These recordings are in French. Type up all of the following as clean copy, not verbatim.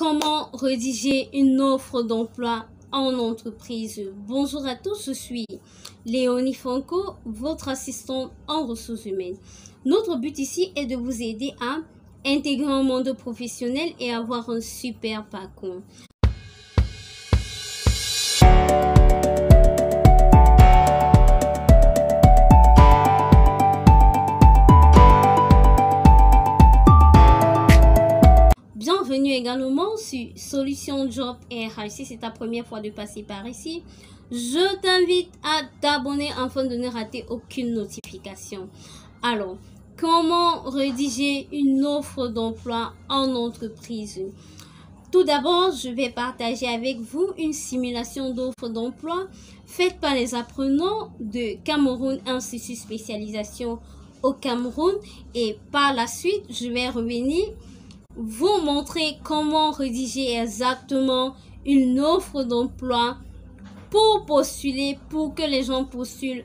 Comment rédiger une offre d'emploi en entreprise? Bonjour à tous, je suis Léonie Franco, votre assistante en ressources humaines. Notre but ici est de vous aider à intégrer un monde professionnel et avoir un super parcours. Bienvenue également sur Solution Job RH. Si c'est ta première fois de passer par ici, je t'invite à t'abonner afin de ne rater aucune notification. Alors, comment rédiger une offre d'emploi en entreprise? Tout d'abord, je vais partager avec vous une simulation d'offre d'emploi faite par les apprenants de Cameroun Institut Spécialisation au Cameroun, et par la suite, je vais revenir vous montrer comment rédiger exactement une offre d'emploi pour postuler, pour que les gens postulent.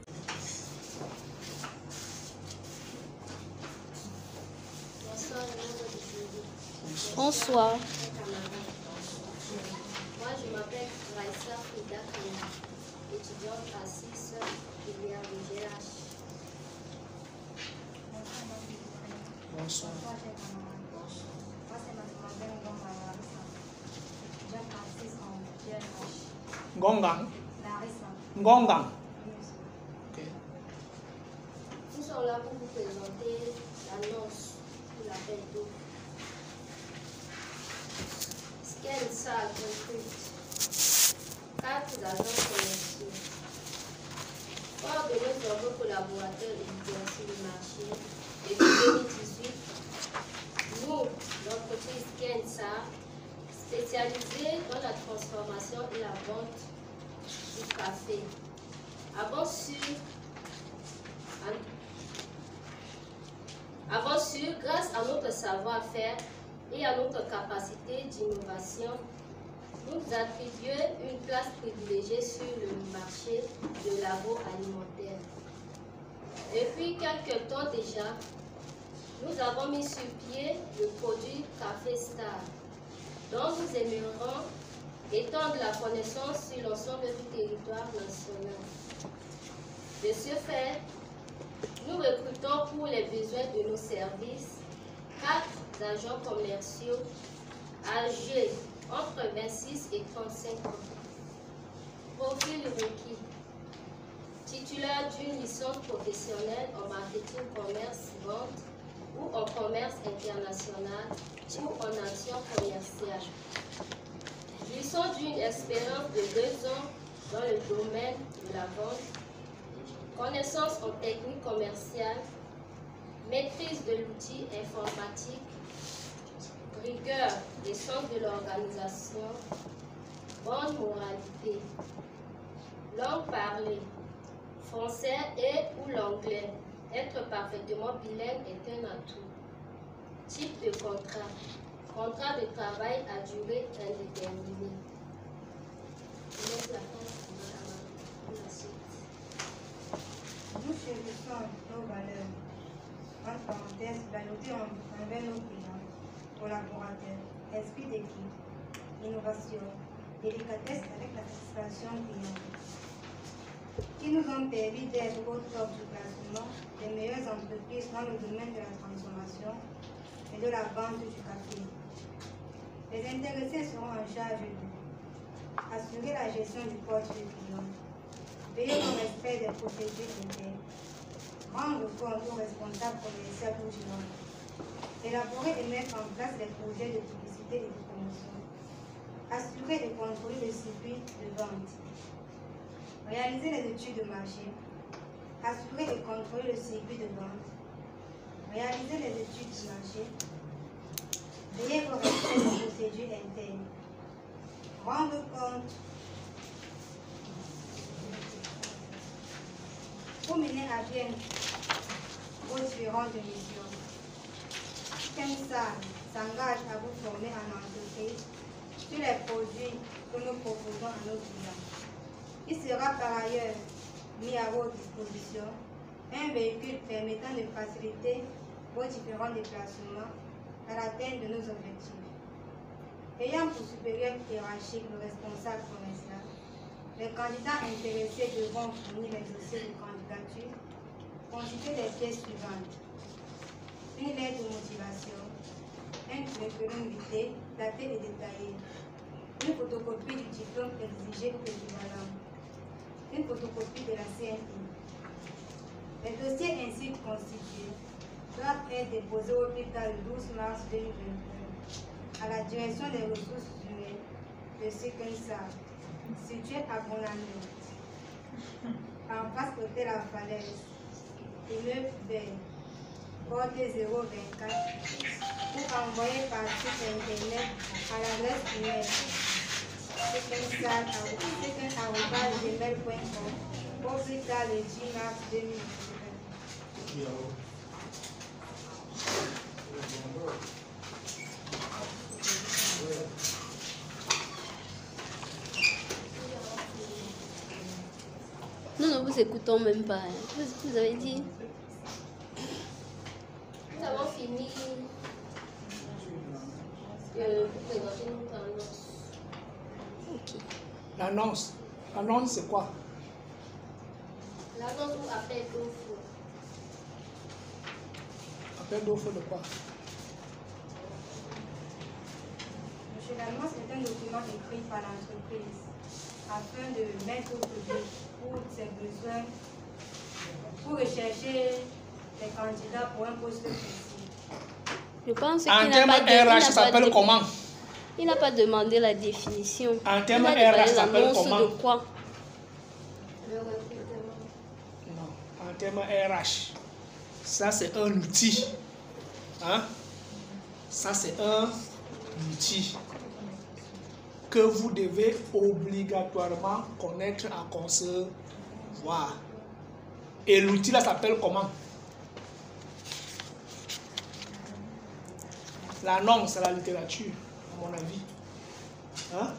Bonsoir. Moi, je m'appelle Raissa Frida Kanya, étudiante à 6 filière de GH. Bonsoir. Moi, c'est mademoiselle Ngoma Larissa, étudiante à 6 en GH. Ngongang. Larissa. Ngongang. Ok. Nous sommes là pour vous présenter l'annonce pour l'appel d'offres. ScanSAL recrute 4 agents commerciaux. Fort de nos nombreux collaborateurs étudiants sur le marché depuis 2018, nous, l'entreprise ScanSAL, spécialisée dans la transformation et la vente du café, avons su, grâce à notre savoir-faire et à notre capacité d'innovation, nous attribuer une place privilégiée sur le marché de l'agroalimentaire. Depuis quelques temps déjà, nous avons mis sur pied le produit Café Star, dont nous aimerions étendre la connaissance sur l'ensemble du territoire national. De ce fait, nous recrutons pour les besoins de nos services 4 agents commerciaux âgés entre 26 et 35 ans. Profil requis: titulaire d'une licence professionnelle en marketing, commerce, vente ou en commerce international ou en action commerciale. Jouissant d'une expérience de 2 ans dans le domaine de la vente, connaissance en technique commerciale, maîtrise de l'outil informatique, rigueur des sens de l'organisation, bonne moralité, langue parlée, français et ou l'anglais. Être parfaitement bilingue est un atout. Type de contrat: contrat de travail à durée indéterminée. Je laisse la place pour la suite. Nous choisissons nos valeurs, entre parenthèses, valoriser envers nos clients, collaborateurs, esprit d'équipe, innovation, délicatesse avec la satisfaction client, qui nous ont permis d'être au top du classement des meilleures entreprises dans le domaine de la transformation et de la vente du café. Les intéressés seront en charge de assurer la gestion du portefeuille client, veiller au respect des procédures internes, rendre compte aux responsables commerciaux ou gérants, élaborer et mettre en place les projets de publicité et de promotion, assurer et contrôler le circuit de vente, réaliser les études de marché, assurer et contrôler le circuit de vente, réaliser les études de marché, veiller au respect des procédures internes, rendre compte pour mener à bien vos différentes missions. ScanSAL s'engage à vous former en entreprise sur les produits que nous proposons à nos clients. Il sera par ailleurs mis à votre disposition un véhicule permettant de faciliter vos différents déplacements à l'atteinte de nos objectifs. Ayant pour supérieur hiérarchique le responsable commercial, les candidats intéressés devront fournir les dossiers de candidature constitués des pièces suivantes: une lettre de motivation, un curriculum vitae daté et détaillé, une photocopie du diplôme exigé ou équivalent, une photocopie de la CNI. Les dossiers ainsi constitués doivent être déposés au plus tard le 12 mars 2021 à la direction des ressources humaines de Séquensar, située à Bonanno, en face hôtel à Falaise, immeuble B, porte 024, ou envoyé par site internet à l'adresse email séquensar@gmail.com au plus tard le 10 mars 2021. Nous ne vous écoutons même pas. Hein. Vous avez dit? Nous avons fini de vous présenter notre annonce. Ok. L'annonce. L'annonce, c'est quoi? L'annonce ou appel d'offres. Appel d'offres de quoi? Monsieur, l'annonce est un document écrit par l'entreprise afin de mettre au public pour ses besoins, pour rechercher les candidats pour un poste précis. Je pense qu'il En n'a termes pas RH, ça s'appelle comment? Il n'a pas demandé la définition. En termes Il a demandé RH, ça s'appelle l'annonce comment? de quoi? Le recrutement. Non. En termes RH, ça c'est un outil. Hein? Ça c'est un outil que vous devez obligatoirement connaître à concevoir. Et l'outil là s'appelle comment? L'annonce, c'est la littérature, à mon avis. Hein?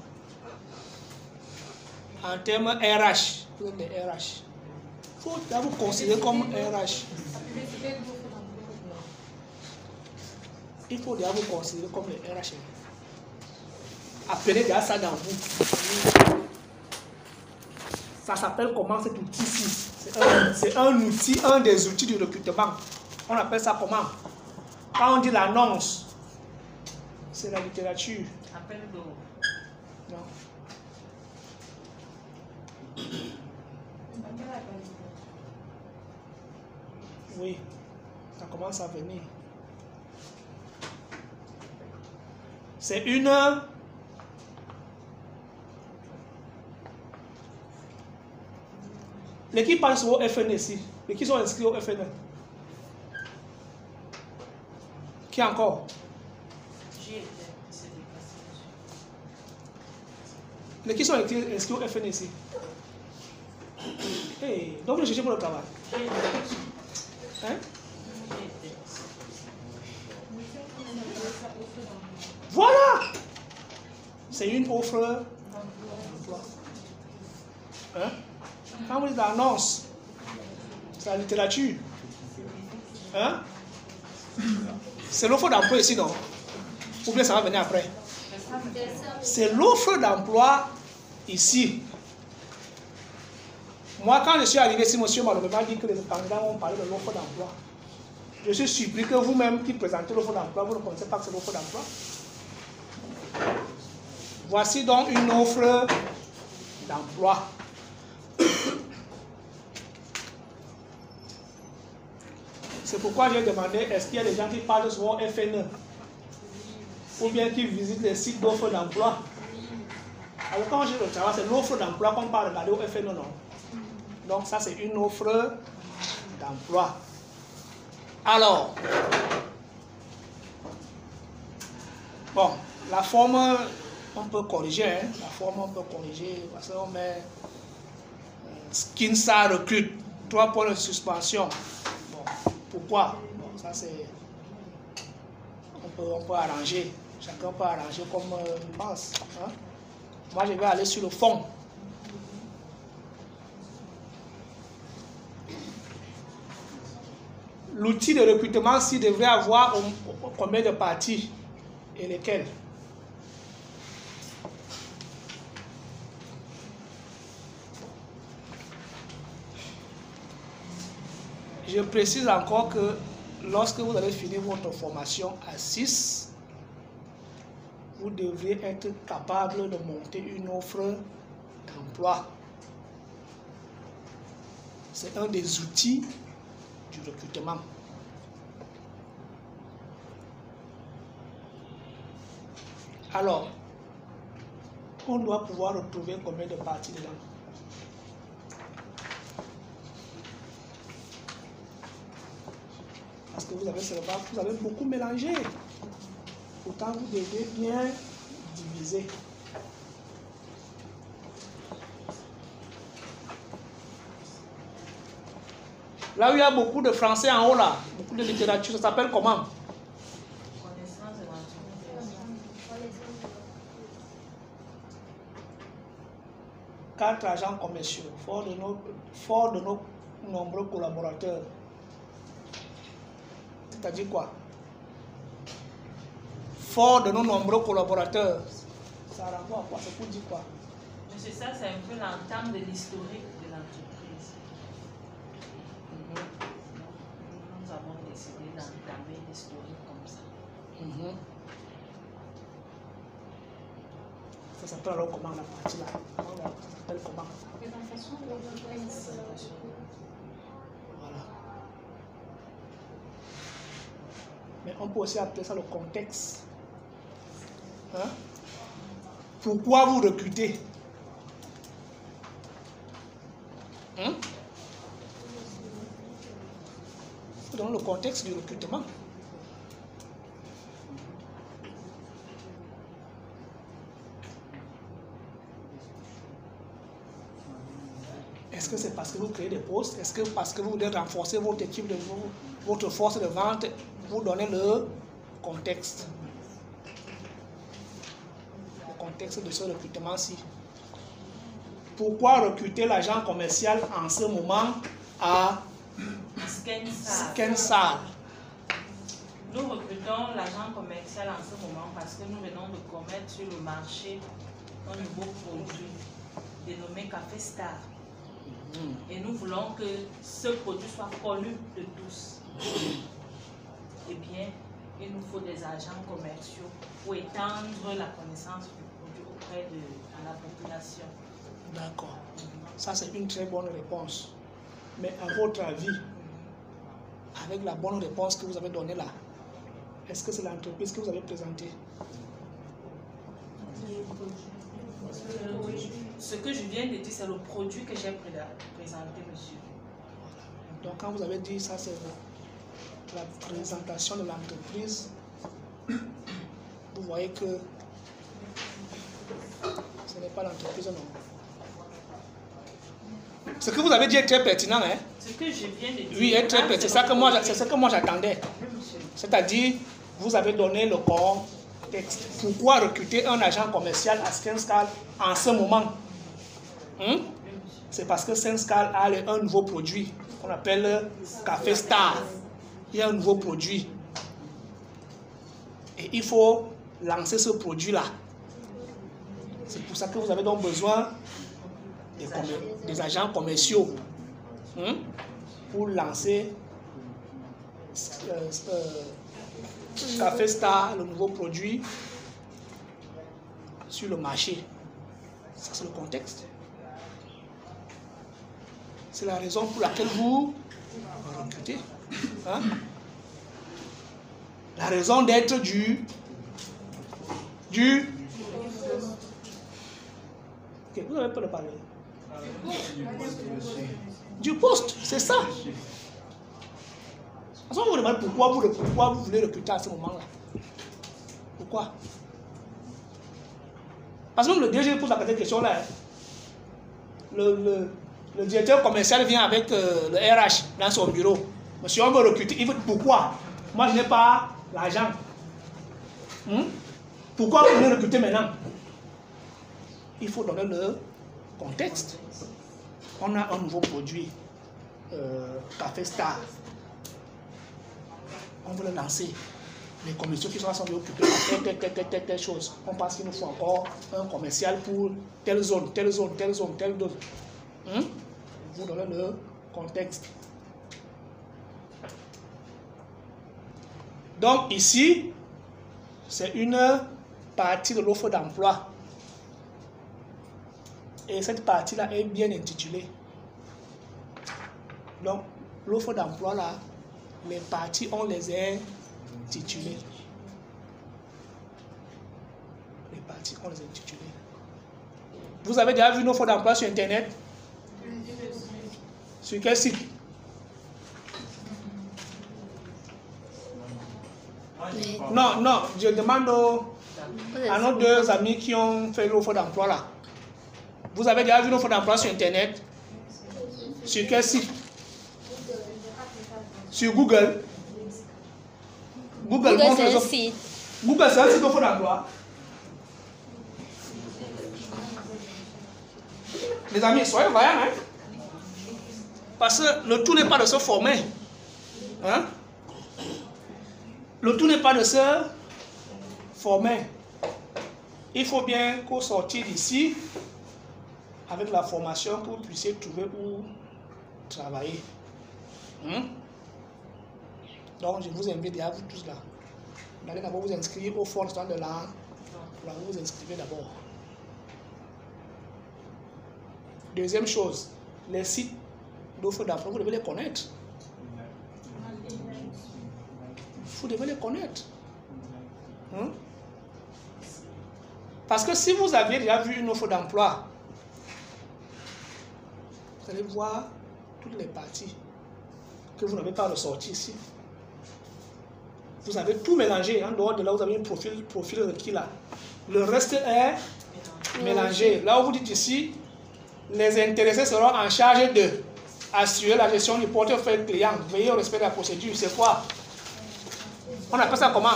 En termes RH, vous êtes des RH. Il faut vous considérer comme RH. Il faut déjà vous considérer comme les RH. Appelez déjà ça dans vous. Ça s'appelle comment cet outil-ci? C'est un outil, un des outils du recrutement. On appelle ça comment? Quand on dit l'annonce, c'est la littérature. Appel d'eau. Non. Oui, ça commence à venir. C'est une... L'équipe passe au FN ici. Et qui sont inscrits au FN? Qui encore? J'ai été, c'est dépassé. Les qui sont inscrits au FN ici. Hey, donc vous cherchez pour le travail. J'ai été. Hein? J'ai été. Voilà! C'est une offre d'emploi. Hein? Quand vous dites l'annonce, c'est la littérature. Hein? C'est l'offre d'emploi ici, non? Ou bien ça va venir après? C'est l'offre d'emploi ici. Moi, quand je suis arrivé ici, monsieur m'a dit que les candidats ont parlé de l'offre d'emploi. Je suis surpris que vous-même qui présentez l'offre d'emploi, vous ne connaissez pas que c'est l'offre d'emploi. Voici donc une offre d'emploi. C'est pourquoi j'ai demandé, est-ce qu'il y a des gens qui parlent souvent FNE ou bien qui visitent les sites d'offres d'emploi? Alors quand j'ai le travail, c'est l'offre d'emploi qu'on parle regarder au FNE, non? Donc ça c'est une offre d'emploi. Alors, bon, la forme, on peut corriger, hein? La forme, on peut corriger, parce qu'on met Séquensar recrute, 3 points de suspension. Bon, pourquoi? Bon, ça c'est, on peut arranger, chacun peut arranger comme il pense. Hein? Moi, je vais aller sur le fond. L'outil de recrutement, s'il devrait avoir combien de parties et lesquelles? Je précise encore que lorsque vous allez finir votre formation à 6, vous devrez être capable de monter une offre d'emploi. C'est un des outils du recrutement. Alors, on doit pouvoir retrouver combien de parties dedans? Parce que vous avez beaucoup mélangé. Pourtant, vous devez bien diviser. Là où il y a beaucoup de français en haut, là, beaucoup de littérature, ça s'appelle comment? Connaissance de l'entreprise. 4 agents commerciaux, fort de nos nombreux collaborateurs. C'est-à-dire quoi? Fort de nos nombreux collaborateurs. Ça renvoie à quoi? C'est pour dire quoi? Monsieur, ça, c'est un peu l'entame de l'historique de l'entreprise. Nous avons décidé d'entamer l'historique comme ça. Ça s'appelle alors comment la partie là? Ça s'appelle comment? Voilà. Mais on peut aussi appeler ça le contexte. Hein? Pourquoi vous recrutez? Hein? Dans le contexte du recrutement. Est-ce que c'est parce que vous créez des postes? Est-ce que parce que vous voulez renforcer votre équipe, votre force de vente? Vous donnez le contexte. Le contexte de ce recrutement-ci. Pourquoi recruter l'agent commercial en ce moment à Skensal? Nous recrutons l'agent commercial en ce moment parce que nous venons de commettre sur le marché un nouveau produit dénommé Café Star. Et nous voulons que ce produit soit connu de tous. Eh bien, il nous faut des agents commerciaux pour étendre la connaissance du produit auprès de la population. D'accord. Ça, c'est une très bonne réponse. Mais à votre avis, avec la bonne réponse que vous avez donnée là, est-ce que c'est l'entreprise que vous avez présentée? Ce que je viens de dire, c'est le produit que j'ai présenté, monsieur. Donc, quand vous avez dit ça, c'est la présentation de l'entreprise, vous voyez que ce n'est pas l'entreprise, non. Ce que vous avez dit est très pertinent, hein? Ce que je viens de dire. Oui, est très pertinent. C'est ce que moi j'attendais. C'est-à-dire, vous avez donné le contexte. Pourquoi recruter un agent commercial à Skensal en ce moment? C'est parce que Skensal a un nouveau produit qu'on appelle Café Star. Il y a un nouveau produit. Et il faut lancer ce produit-là. C'est pour ça que vous avez donc besoin des agents commerciaux pour lancer Café Star, le nouveau produit, sur le marché. Ça, c'est le contexte. C'est la raison pour laquelle vous recrutez. Hein? La raison d'être Ok, vous n'avez pas de parler. Du poste, c'est ça. On vous demande pourquoi vous voulez recruter à ce moment-là. Pourquoi? Parce que même le DG pose la question-là. Le directeur commercial vient avec le RH dans son bureau. Monsieur, on veut recruter. Il veut pourquoi? Moi, je n'ai pas l'argent. Pourquoi vous voulez recruter maintenant? Il faut donner le contexte. On a un nouveau produit, Café Star. On veut le lancer. Les commerciaux qui sont ensemble occupés à telle chose. On pense qu'il nous faut encore un commercial pour telle zone. Vous donnez le contexte. Donc ici, c'est une partie de l'offre d'emploi. Et cette partie-là est bien intitulée. Donc, l'offre d'emploi, là, les parties, on les a intitulées. Les parties, on les a intitulées. Vous avez déjà vu une offre d'emploi sur Internet? Sur quel site? Oui. Non, non, je demande à nos deux amis qui ont fait l'offre d'emploi là. Vous avez déjà vu l'offre d'emploi sur Internet? Sur quel site? Sur Google. Google, c'est un site. Google, c'est un site d'offre d'emploi. Les amis, soyez voyants, hein? Parce que le tout n'est pas de se former. Hein? Le tout n'est pas de se former. Il faut bien qu'au sortir d'ici, avec la formation, que vous puissiez trouver où travailler. Donc, je vous invite à vous tous là. Vous allez d'abord vous inscrire au Fonds national de l'art. Vous vous inscrivez d'abord. Deuxième chose, les sites d'offres d'emploi, vous devez les connaître. Vous devez les connaître. Parce que si vous aviez déjà vu une offre d'emploi, vous allez voir toutes les parties que vous n'avez pas ressorties ici. Vous avez tout mélangé. En dehors de là, vous avez un profil requis là. Le reste est mélangé. Là où vous dites ici, les intéressés seront en charge de assurer la gestion du portefeuille client, veiller au respect de la procédure. C'est quoi? On appelle ça comment?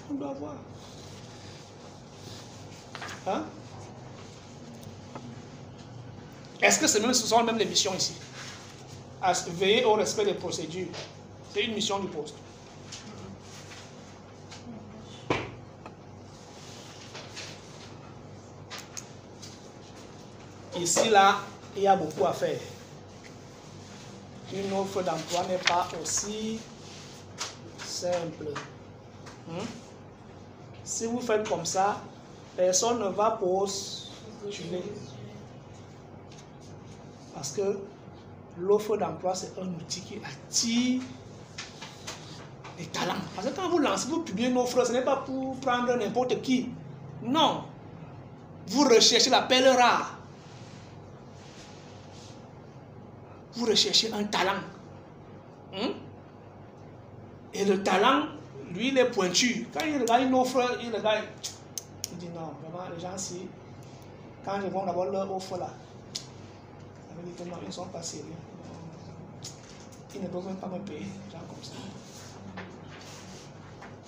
On doit voir. Hein? Est-ce que ce sont même les missions ici? Veiller au respect des procédures. C'est une mission du poste. Ici, là, il y a beaucoup à faire. Une offre d'emploi n'est pas aussi simple. Si vous faites comme ça, personne ne va postuler. Parce que l'offre d'emploi, c'est un outil qui attire les talents. Parce que quand vous lancez, vous publiez une offre, ce n'est pas pour prendre n'importe qui. Non. Vous recherchez la perle rare. Vous recherchez un talent. Et le talent, lui, il est pointu. Quand il regarde une offre, il dit non, vraiment, les gens, si, quand ils vont avoir leur offre là, ça veut dire que non, ils ne sont pas sérieux. Ils ne peuvent même pas me payer, des gens comme ça.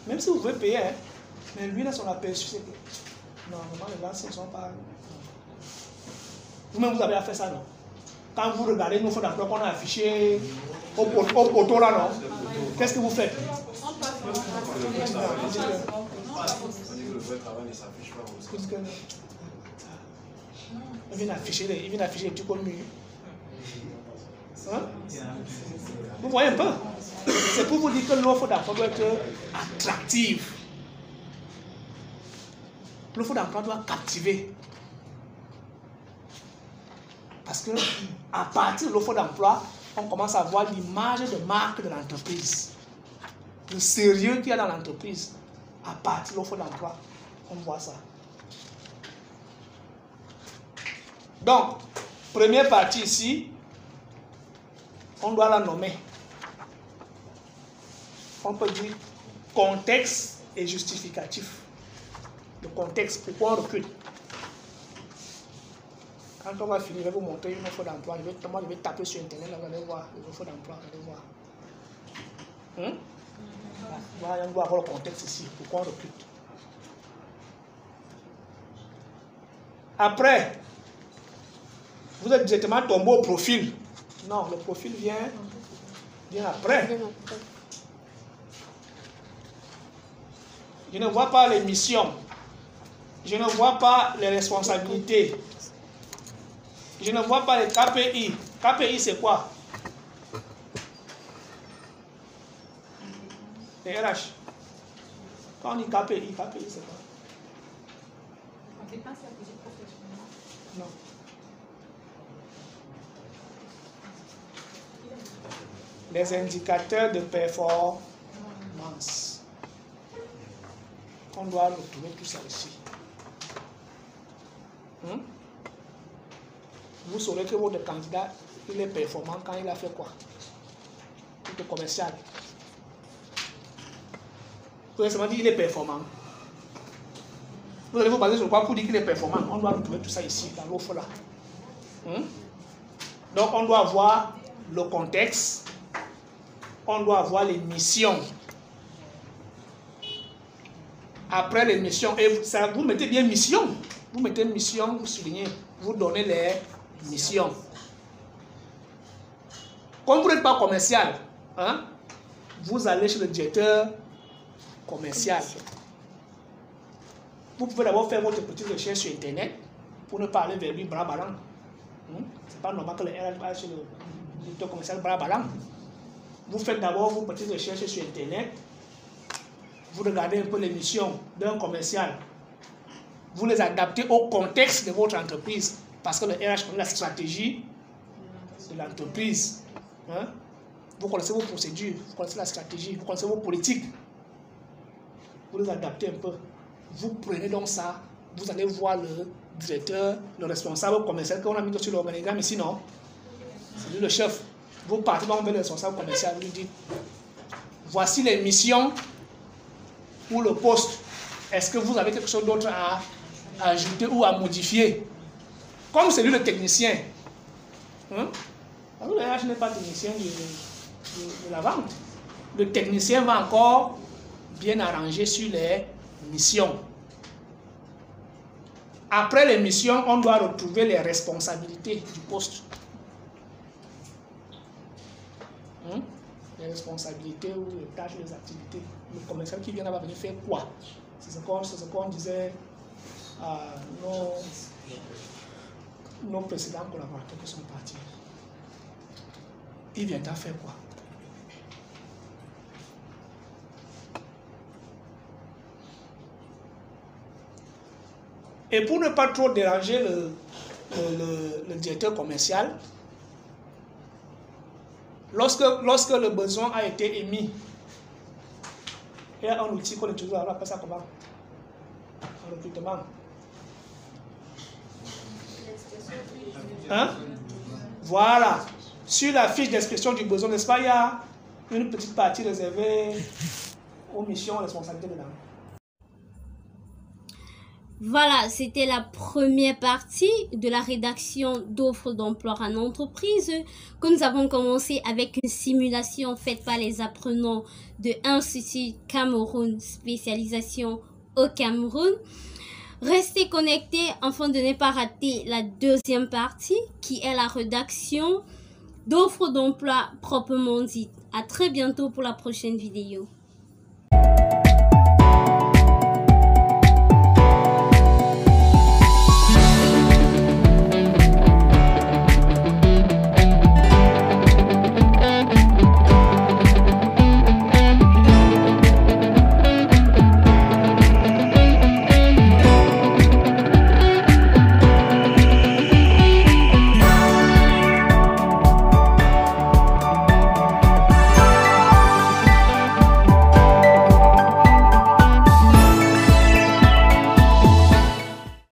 Même si vous pouvez payer, hein, mais lui, là, son aperçu, c'est que non, vraiment, les gens, s'ils ne sont pas. Vous-même, vous avez à faire ça, non? Quand vous regardez une offre d'emploi qu'on a affiché au poteau là, non? Qu'est-ce que vous faites? Il vient afficher les trucs comme lui. Hein? Vous voyez un peu? C'est pour vous dire que l'offre d'emploi doit être attractive. L'offre d'emploi doit captiver. Parce que à partir de l'offre d'emploi, on commence à voir l'image de marque de l'entreprise. Le sérieux qu'il y a dans l'entreprise. À partir de l'offre d'emploi, on voit ça. Donc, première partie ici, on doit la nommer. On peut dire contexte et justificatif. Le contexte, pourquoi on recrute. Quand on va finir, je vais vous montrer une offre d'emploi. Je vais taper sur Internet, là, vous allez voir les offres d'emploi, vous allez voir. Voilà, on doit avoir le contexte ici, pourquoi on recrute. Après, vous êtes directement tombé au profil. Non, le profil vient après. Je ne vois pas les missions. Je ne vois pas les responsabilités. Je ne vois pas les KPI. KPI, c'est quoi? Les RH. Quand on dit KPI, c'est quoi? Compétences et aptitudes professionnelles. Non. Les indicateurs de performance. On doit retrouver tout ça ici. Vous saurez que votre candidat, il est performant quand il a fait quoi? Tout commercial. Vous avez seulement dit qu'il est performant. Vous allez vous baser sur quoi pour dire qu'il est performant? On doit retrouver tout ça ici, dans l'offre là. Donc on doit voir le contexte. On doit avoir les missions. Après les missions, et vous mettez bien mission. Vous mettez mission, vous soulignez, vous donnez les missions. Comme vous n'êtes pas commercial, vous allez chez le directeur commercial. Vous pouvez d'abord faire votre petite recherche sur Internet pour ne pas aller vers lui bras ballants. C'est pas normal que le RH aille chez le directeur commercial bras ballants. Vous faites d'abord vos petites recherches sur Internet. Vous regardez un peu les missions d'un commercial. Vous les adaptez au contexte de votre entreprise. Parce que le RH connaît la stratégie de l'entreprise. Vous connaissez vos procédures, vous connaissez la stratégie, vous connaissez vos politiques. Vous les adaptez un peu. Vous prenez donc ça, vous allez voir le directeur, le responsable commercial qu'on a mis sur l'organigramme ici, non? C'est lui le chef. Vous partez donc vers le responsable commercial, vous lui dites, voici les missions pour le poste. Est-ce que vous avez quelque chose d'autre à ajouter ou à modifier? Comme c'est lui le technicien. Parce que le RH n'est pas technicien de la vente. Le technicien va encore bien arranger sur les missions. Après les missions, on doit retrouver les responsabilités du poste. Les responsabilités ou les tâches, les activités. Le commercial qui vient là va venir faire quoi? C'est ce qu'on disait à nos précédents collaborateurs qui sont partis. Il vient à faire quoi? Et pour ne pas trop déranger le directeur commercial, lorsque le besoin a été émis, il y a un outil qu'on utilise, on appelle ça comment? En recrutement. Voilà. Sur la fiche d'expression du besoin, n'est-ce pas, il y a une petite partie réservée aux missions, aux responsabilités dedans. Voilà, c'était la première partie de la rédaction d'offres d'emploi en entreprise que nous avons commencé avec une simulation faite par les apprenants de Institut Cameroun, spécialisation au Cameroun. Restez connectés afin de ne pas rater la deuxième partie qui est la rédaction d'offres d'emploi proprement dite. À très bientôt pour la prochaine vidéo.